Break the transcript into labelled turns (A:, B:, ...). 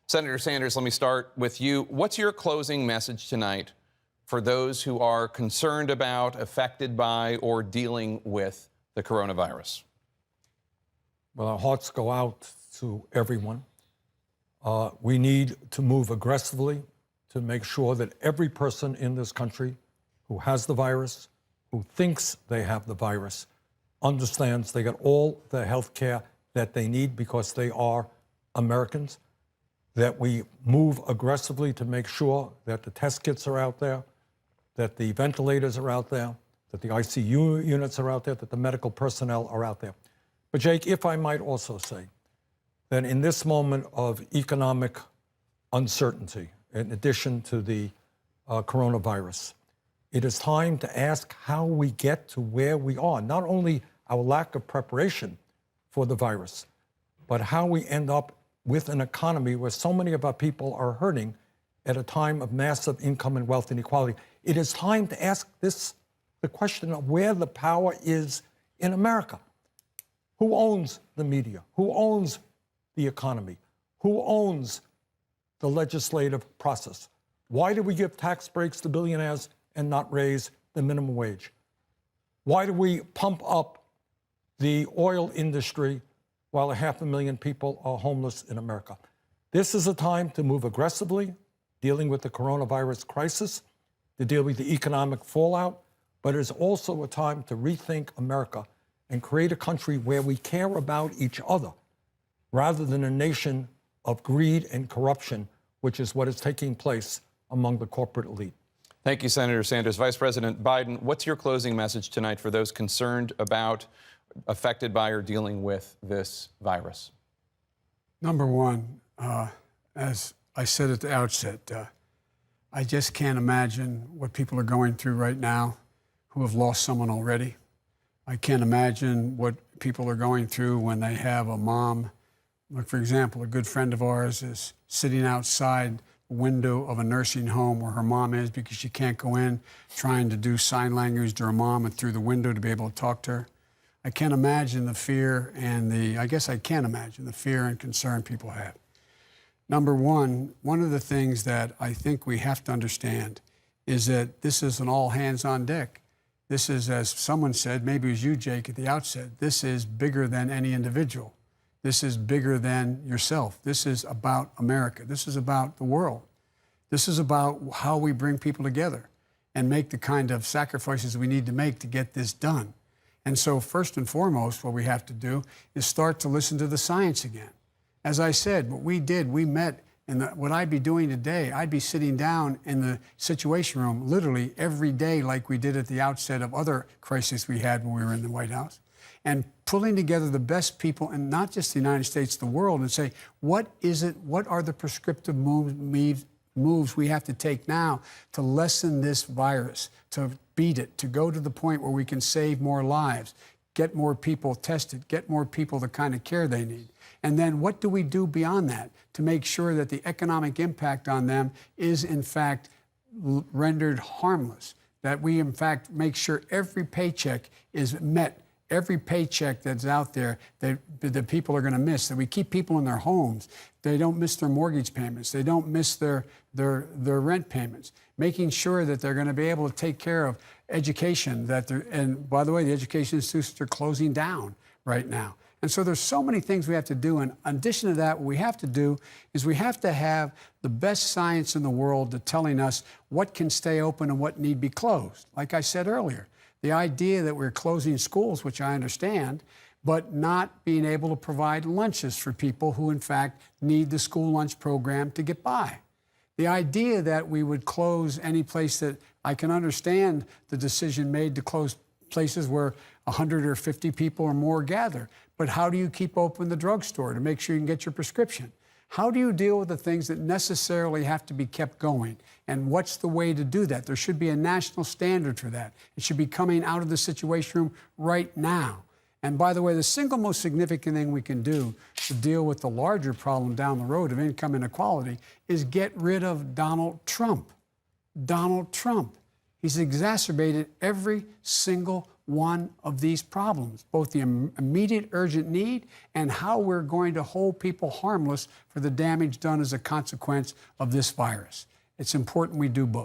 A: Senator Sanders, let me start with you. What's your closing message tonight for those who are concerned about, affected by, or dealing with the coronavirus?
B: Well, our hearts go out to everyone. We need to move aggressively to make sure that every person in this country who has the virus, who thinks they have the virus, understands they get all the health care that they need because they are Americans, that we move aggressively to make sure that the test kits are out there, that the ventilators are out there, that the ICU units are out there, that the medical personnel are out there. But Jake, if I might also say that in this moment of economic uncertainty, in addition to the coronavirus, it is time to ask how we get to where we are. Not only our lack of preparation for the virus, but how we end up with an economy where so many of our people are hurting at a time of massive income and wealth inequality. It is time to ask the question of where the power is in America. Who owns the media? Who owns the economy? Who owns the legislative process? Why do we give tax breaks to billionaires and not raise the minimum wage? Why do we pump up the oil industry while 500,000 people are homeless in America? This is a time to move aggressively, dealing with the coronavirus crisis, to deal with the economic fallout, but it is also a time to rethink America and create a country where we care about each other rather than a nation of greed and corruption, which is what is taking place among the corporate elite.
A: Thank you, Senator Sanders. Vice President Biden, what's your closing message tonight for those concerned about, affected by, or dealing with this virus?
C: Number one, as I said at the outset, I just can't imagine what people are going through right now who have lost someone already. I can't imagine what people are going through when they have a mom. Like, for example, a good friend of ours is sitting outside the window of a nursing home where her mom is because she can't go in, trying to do sign language to her mom and through the window to be able to talk to her. I can't imagine the fear and I can't imagine the fear and concern people have. Number one of the things that I think we have to understand is that this is an all hands on deck. This is, as someone said, maybe it was you, Jake, at the outset, this is bigger than any individual. This is bigger than yourself. This is about America. This is about the world. This is about how we bring people together and make the kind of sacrifices we need to make to get this done. And so first and foremost, what we have to do is start to listen to the science again. As I said, what we did, we met, and what I'd be doing today, I'd be sitting down in the Situation Room literally every day like we did at the outset of other crises we had when we were in the White House, and pulling together the best people in not just the United States, the world, and say, what are the prescriptive moves we have to take now to lessen this virus, to beat it, to go to the point where we can save more lives, get more people tested, get more people the kind of care they need. And then what do we do beyond that to make sure that the economic impact on them is, in fact, rendered harmless, that we, in fact, make sure every paycheck is met, every paycheck that's out there that the people are going to miss, that we keep people in their homes, they don't miss their mortgage payments, they don't miss their rent payments, making sure that they're going to be able to take care of education, and by the way, the education institutions are closing down right now. And so there's so many things we have to do. And in addition to that, what we have to do is we have to have the best science in the world to telling us what can stay open and what need be closed. Like I said earlier, the idea that we're closing schools, which I understand, but not being able to provide lunches for people who, in fact, need the school lunch program to get by. The idea that we would close any place that I can understand the decision made to close places where 100 or 50 people or more gather. But how do you keep open the drugstore to make sure you can get your prescription? How do you deal with the things that necessarily have to be kept going? And what's the way to do that? There should be a national standard for that. It should be coming out of the Situation Room right now. And by the way, the single most significant thing we can do to deal with the larger problem down the road of income inequality is get rid of Donald Trump. Donald Trump. He's exacerbated every single one of these problems, both the immediate urgent need and how we're going to hold people harmless for the damage done as a consequence of this virus. It's important we do both.